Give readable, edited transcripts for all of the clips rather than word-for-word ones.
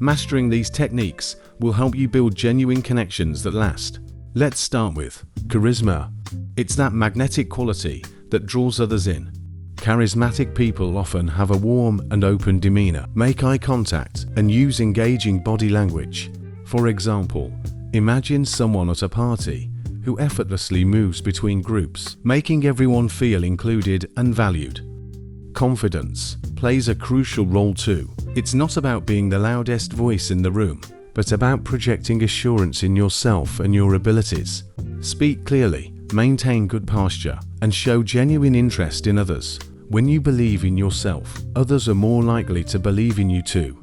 Mastering these techniques will help you build genuine connections that last. Let's start with charisma. It's that magnetic quality that draws others in. Charismatic people often have a warm and open demeanor, make eye contact, and use engaging body language. For example, imagine someone at a party who effortlessly moves between groups, making everyone feel included and valued. Confidence plays a crucial role too. It's not about being the loudest voice in the room, but about projecting assurance in yourself and your abilities. Speak clearly, maintain good posture, and show genuine interest in others. When you believe in yourself, others are more likely to believe in you too.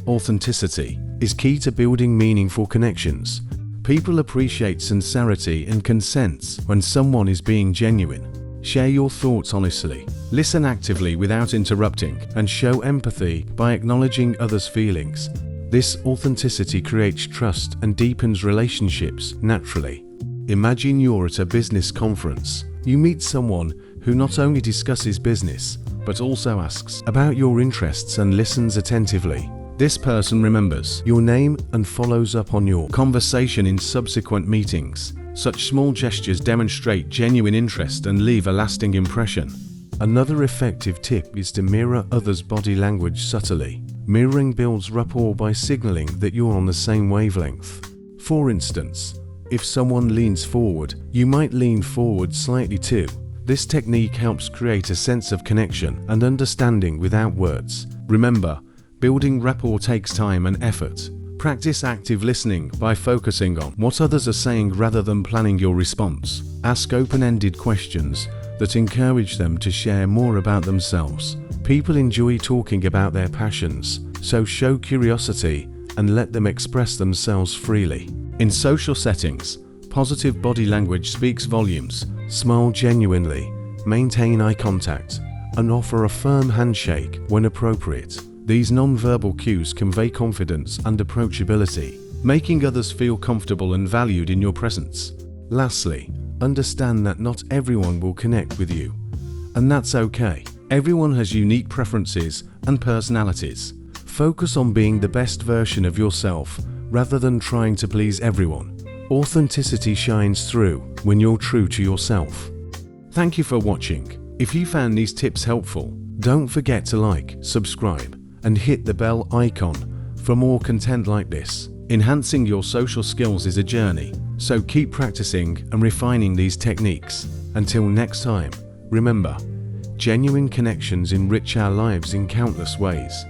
Authenticity is key to building meaningful connections. People appreciate sincerity and consent when someone is being genuine. Share your thoughts honestly, listen actively without interrupting, and show empathy by acknowledging others' feelings. This authenticity creates trust and deepens relationships naturally. Imagine you're at a business conference. You meet someone who not only discusses business, but also asks about your interests and listens attentively. This person remembers your name and follows up on your conversation in subsequent meetings. Such small gestures demonstrate genuine interest and leave a lasting impression. Another effective tip is to mirror others' body language subtly. Mirroring builds rapport by signaling that you're on the same wavelength. For instance, if someone leans forward, you might lean forward slightly too. This technique helps create a sense of connection and understanding without words. Remember, building rapport takes time and effort. Practice active listening by focusing on what others are saying rather than planning your response. Ask open-ended questions that encourage them to share more about themselves. People enjoy talking about their passions, so show curiosity and let them express themselves freely. In social settings, positive body language speaks volumes. Smile genuinely, maintain eye contact, and offer a firm handshake when appropriate. These non-verbal cues convey confidence and approachability, making others feel comfortable and valued in your presence. Lastly, understand that not everyone will connect with you, and that's okay. Everyone has unique preferences and personalities. Focus on being the best version of yourself rather than trying to please everyone. Authenticity shines through when you're true to yourself. Thank you for watching. If you found these tips helpful, don't forget to like, subscribe, and hit the bell icon for more content like this. Enhancing your social skills is a journey, so keep practicing and refining these techniques. Until next time, remember, genuine connections enrich our lives in countless ways.